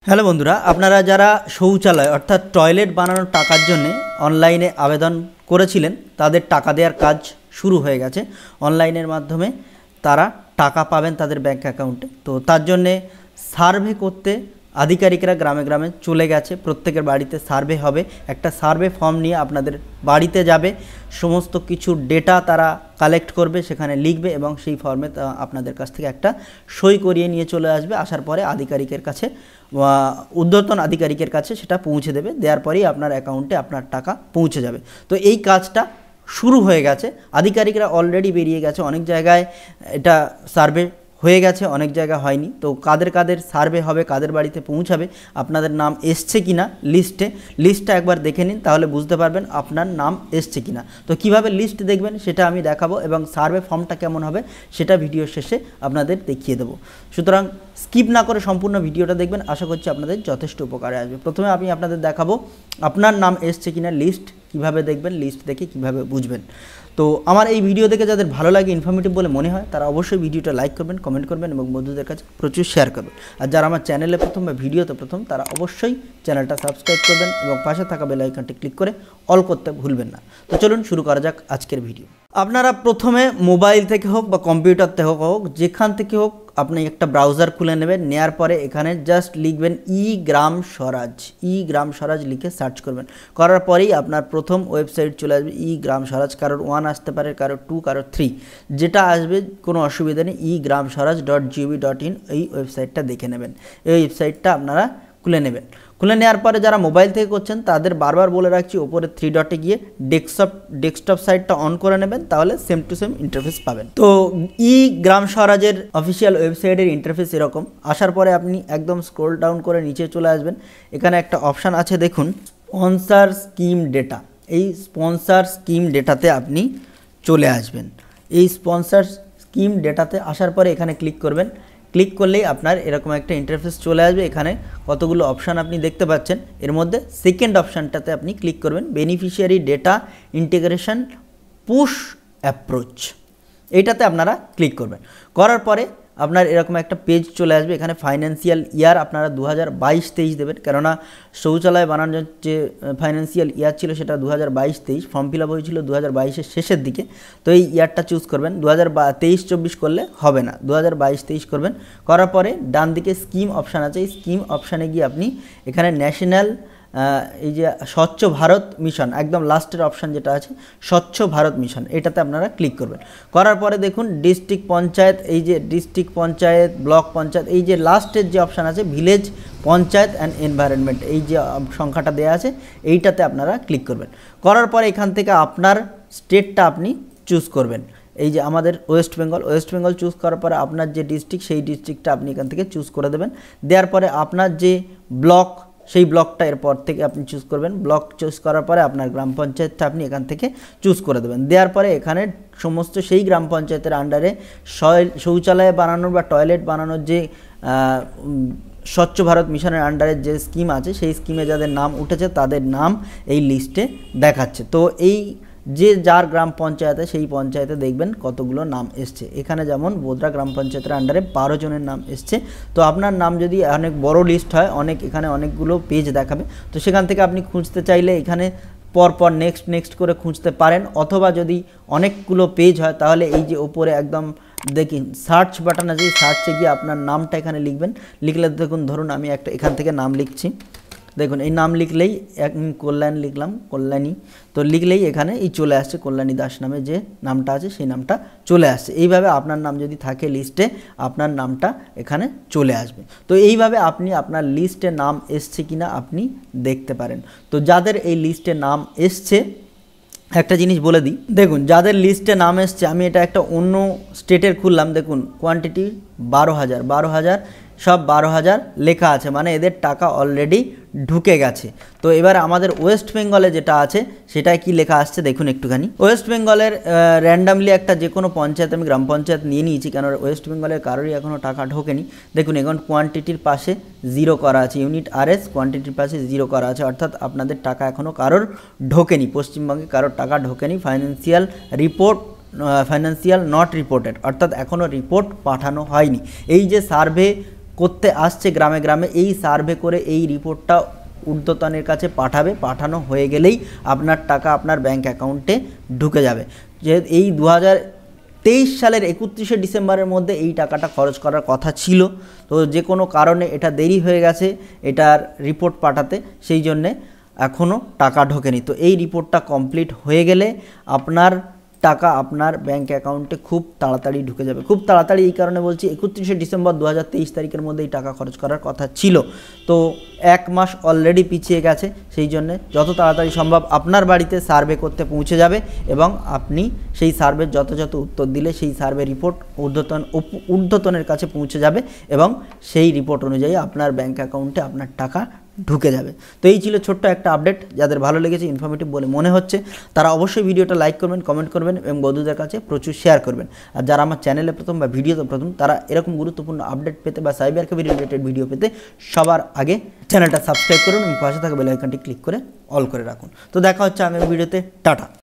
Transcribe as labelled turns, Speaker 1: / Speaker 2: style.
Speaker 1: Hello বন্ধুরা, আপনারা যারা শৌচালয় অর্থাৎ টয়লেট বানানোর টাকার জন্য অনলাইনে আবেদন করেছিলেন তাদের টাকা দেওয়ার কাজ শুরু হয়ে গেছে। অনলাইনের মাধ্যমে তারা টাকা পাবেন তাদের ব্যাংক অ্যাকাউন্টে। তো তার জন্যে সার্ভে করতে আধিকারিকরা গ্রামে গ্রামে চলে গেছে। প্রত্যেকের বাড়িতে সার্ভে হবে, একটা সার্ভে ফর্ম নিয়ে আপনাদের বাড়িতে যাবে, সমস্ত কিছু ডেটা তারা কালেক্ট করবে, সেখানে লিখবে এবং সেই ফর্মে আপনাদের কাছ থেকে একটা সই করিয়ে নিয়ে চলে আসবে। আসার পরে আধিকারিকের কাছে, ঊর্ধ্বতন আধিকারিকের কাছে সেটা পৌঁছে দেবে। দেওয়ার পরেই আপনার অ্যাকাউন্টে আপনার টাকা পৌঁছে যাবে। তো এই কাজটা শুরু হয়ে গেছে, আধিকারিকরা অলরেডি বেরিয়ে গেছে। অনেক জায়গায় এটা সার্ভে হয়ে গেছে, অনেক জায়গা হয়নি। তো কাদের কাদের সার্ভে হবে, কাদের বাড়িতে পৌঁছাবে, আপনাদের নাম এসছে কিনা লিস্টটা একবার দেখে নিন, তাহলে বুঝতে পারবেন আপনার নাম এসছে কিনা। তো কিভাবে লিস্ট দেখবেন সেটা আমি দেখাবো এবং সার্ভে ফর্মটা কেমন হবে সেটা ভিডিও শেষে আপনাদের দেখিয়ে দেবো। সুতরাং স্কিপ না করে সম্পূর্ণ ভিডিওটা দেখবেন, আশা করছি আপনাদের যথেষ্ট উপকারে আসবে। প্রথমে আমি আপনাদের দেখাবো আপনার নাম এসছে কিনা লিস্ট কীভাবে দেখবেন, লিস্ট দেখে কীভাবে বুঝবেন। তো আমার এই ভিডিও দেখে যাদের ভালো লাগে, ইনফরমেটিভ বলে মনে হয়, তারা অবশ্যই ভিডিওটা লাইক করবেন, কমেন্ট করবেন এবং বন্ধুদের কাছে প্রচুর শেয়ার করবেন। আর যারা আমার চ্যানেলে প্রথম বা ভিডিওতে প্রথম, তারা অবশ্যই চ্যানেলটা সাবস্ক্রাইব করবেন এবং পাশে থাকা বেল আইকনটি ক্লিক করে অল করতে ভুলবেন না। তো চলুন শুরু করা যাক আজকের ভিডিও। আপনারা প্রথমে মোবাইল থেকে হোক বা কম্পিউটার থেকে হোক, যেখান থেকে হোক আপনি একটা ব্রাউজার খুলে নেবেন। নেওয়ার পরে এখানে জাস্ট লিখবেন গ্রাম স্বরাজ লিখে সার্চ করবেন। করার পরেই আপনার প্রথম ওয়েবসাইট চলে আসবে গ্রাম স্বরাজ। কারোর 1 আসতে পারে, কারোর 2, কারোর 3, যেটা আসবে কোনো অসুবিধা নেই। eGramSwaraj.gov.in এই ওয়েবসাইটটা দেখে নেবেন। এই ওয়েবসাইটটা আপনারা খুলে নেবেন। খুলে নেওয়ার পরে যারা মোবাইল থেকে করছেন তাদের বারবার বলে রাখছি, ওপরে 3 ডটে গিয়ে ডেস্কটপ সাইটটা অন করে নেবেন, তাহলে সেম টু সেম ইন্টারফেস পাবেন। তো গ্রাম স্বরাজের অফিসিয়াল ওয়েবসাইটের ইন্টারফেস এরকম। আসার পরে আপনি একদম স্ক্রল ডাউন করে নিচে চলে আসবেন। এখানে একটা অপশান আছে দেখুন, স্পন্সর স্কিম ডেটা। এই স্পন্সর স্কিম ডেটাতে আপনি চলে আসবেন। এই স্পন্সর স্কিম ডেটাতে আসার পরে এখানে ক্লিক করবেন। ক্লিক করলেই আপনার এরকম একটা ইন্টারফেস চলে আসবে। এখানে কতগুলো অপশান আপনি দেখতে পাচ্ছেন। এর মধ্যে সেকেন্ড অপশানটাতে আপনি ক্লিক করবেন, beneficiary data integration push approach. এইটাতে আপনারা ক্লিক করবেন। করার পরে আপনার এরকম একটা পেজ চলে আসবে। এখানে ফাইন্যান্সিয়াল ইয়ার আপনারা 2022-23 দেবেন, কেননা শৌচালয় বানানোর যে ফাইন্যান্সিয়াল ইয়ার ছিল সেটা 2022-23, ফর্ম ফিল আপ হয়েছিল 2022-এর শেষের দিকে। তো এই ইয়ারটা চুজ করবেন। 2023-24 করলে হবে না, 2022-23 করবেন। করার পরে ডান দিকে স্কিম অপশান আছে, এই স্কিম অপশানে গিয়ে আপনি এখানে ন্যাশনাল এই যে স্বচ্ছ ভারত মিশন, একদম লাস্টের অপশান যেটা আছে স্বচ্ছ ভারত মিশন, এটাতে আপনারা ক্লিক করবেন। করার পরে দেখুন ডিস্ট্রিক্ট পঞ্চায়েত, এই যে ডিস্ট্রিক্ট পঞ্চায়েত, ব্লক পঞ্চায়েত, এই যে লাস্টের যে অপশান আছে ভিলেজ পঞ্চায়েত অ্যান্ড এনভায়রনমেন্ট, এই যে সংখ্যাটা দেওয়া আছে এইটাতে আপনারা ক্লিক করবেন। করার পরে এখান থেকে আপনার স্টেটটা আপনি চুজ করবেন। এই যে আমাদের ওয়েস্ট বেঙ্গল চুজ করার পরে আপনার যে ডিস্ট্রিক্ট, সেই ডিস্ট্রিক্টটা আপনি এখান থেকে চুজ করে দেবেন। দেওয়ার পরে আপনার যে ব্লক, সেই ব্লকটা এরপর থেকে আপনি চুজ করবেন। ব্লক চুজ করার পরে আপনার গ্রাম পঞ্চায়েতটা আপনি এখান থেকে চুজ করে দেবেন। দেওয়ার পরে এখানে সমস্ত সেই গ্রাম পঞ্চায়েতের আন্ডারে শৌচালয় বানানোর বা টয়লেট বানানোর যে স্বচ্ছ ভারত মিশনের আন্ডারে যে স্কিম আছে, সেই স্কিমে যাদের নাম উঠেছে তাদের নাম এই লিস্টে দেখাচ্ছে। তো এই যে যার গ্রাম পঞ্চায়েতে, সেই পঞ্চায়েতে দেখবেন কতগুলো নাম এসছে। এখানে যেমন বোদরা গ্রাম পঞ্চায়েতের আন্ডারে 12 জনের নাম এসছে। তো আপনার নাম যদি অনেক বড় লিস্ট হয়, এখানে অনেকগুলো পেজ দেখাবে। তো সেখান থেকে আপনি খুঁজতে চাইলে এখানে পরপর নেক্সট করে খুঁজতে পারেন, অথবা যদি অনেকগুলো পেজ হয় তাহলে এই যে ওপরে একদম দেখুন সার্চ বাটন আছে, সার্চে গিয়ে আপনার নামটা এখানে লিখবেন। লিখলে দেখুন, ধরুন আমি একটা এখান থেকে নাম লিখছি, দেখুন এই নাম লিখলেই কল্যাণ লিখলাম, কল্যাণী, তো লিখলেই এখানে এই চলে আসছে কল্যাণী দাস নামে যে নামটা আছে সেই নামটা চলে আসছে। এইভাবে আপনার নাম যদি থাকে লিস্টে, আপনার নামটা এখানে চলে আসবে। তো এইভাবে আপনি আপনার লিস্টে নাম এসছে কিনা আপনি দেখতে পারেন। তো যাদের এই লিস্টে নাম এসছে, একটা জিনিস বলে দিই, দেখুন যাদের লিস্টে নাম এসছে, আমি এটা একটা অন্য স্টেটের খুললাম, দেখুন কোয়ান্টিটি 12,000 সব 12,000 লেখা আছে, মানে এদের টাকা অলরেডি ঢুকে গেছে। তো এবার আমাদের ওয়েস্ট বেঙ্গলে যেটা আছে সেটাই কি লেখা আসছে দেখুন একটুখানি। ওয়েস্ট বেঙ্গলের র্যান্ডামলি একটা যে কোনো পঞ্চায়েত, আমি গ্রাম পঞ্চায়েত নিয়ে নিয়েছি, কেন ওয়েস্ট বেঙ্গলের কারোরই এখনও টাকা ঢোকেনি। দেখুন এখন কোয়ান্টিটির পাশে 0 করা আছে, ইউনিট RS কোয়ান্টিটির পাশে 0 করা আছে, অর্থাৎ আপনাদের টাকা এখনও কারোর ঢোকেনি, পশ্চিমবঙ্গে কারোর টাকা ঢোকেনি। ফাইন্যান্সিয়াল নট রিপোর্টেড, অর্থাৎ এখনও রিপোর্ট পাঠানো হয়নি। এই যে সার্ভে করতে আসছে গ্রামে গ্রামে, এই সার্ভে করে এই রিপোর্টটা ঊর্ধ্বতনের কাছে পাঠানো হয়ে গেলেই আপনার টাকা আপনার ব্যাঙ্ক অ্যাকাউন্টে ঢুকে যাবে। যে এই 2023 সালের 31শে ডিসেম্বরের মধ্যে এই টাকাটা খরচ করার কথা ছিল, তো যে কোনো কারণে এটা দেরি হয়ে গেছে এটার রিপোর্ট পাঠাতে, সেই জন্যে এখনও টাকা ঢোকেনি। তো এই রিপোর্টটা কমপ্লিট হয়ে গেলে আপনার টাকা আপনার ব্যাঙ্ক অ্যাকাউন্টে খুব তাড়াতাড়ি ঢুকে যাবে। খুব তাড়াতাড়ি এই কারণে বলছি, 31শে ডিসেম্বর 2023 তারিখের মধ্যে এই টাকা খরচ করার কথা ছিল, তো 1 মাস অলরেডি পিছিয়ে গেছে। সেই জন্যে যত তাড়াতাড়ি সম্ভব আপনার বাড়িতে সার্ভে করতে পৌঁছে যাবে এবং আপনি সেই সার্ভের যথাযথ উত্তর দিলে সেই সার্ভে রিপোর্ট ঊর্ধ্বতনের কাছে পৌঁছে যাবে এবং সেই রিপোর্ট অনুযায়ী আপনার ব্যাঙ্ক অ্যাকাউন্টে আপনার টাকা ঢুকে যাবে। তো এই ছিল ছোট্ট একটা আপডেট। যাদের ভালো লেগেছে, ইনফরমেটিভ বলে মনে হচ্ছে, তারা অবশ্যই ভিডিওটা লাইক করবেন, কমেন্ট করবেন এবং বন্ধুদের কাছে প্রচুর শেয়ার করবেন। আর যারা আমার চ্যানেলে প্রথম বা ভিডিওতে প্রথম, তারা এরকম গুরুত্বপূর্ণ আপডেট পেতে বা সাইবার ক্রাইম রিলেটেড ভিডিও পেতে সবার আগে চ্যানেলটা সাবস্ক্রাইব করুন এবং পাশে থাকা বেল আইকনটি ক্লিক করে অল করে রাখুন। তো দেখা হচ্ছে আগামী ভিডিওতে। টাটা।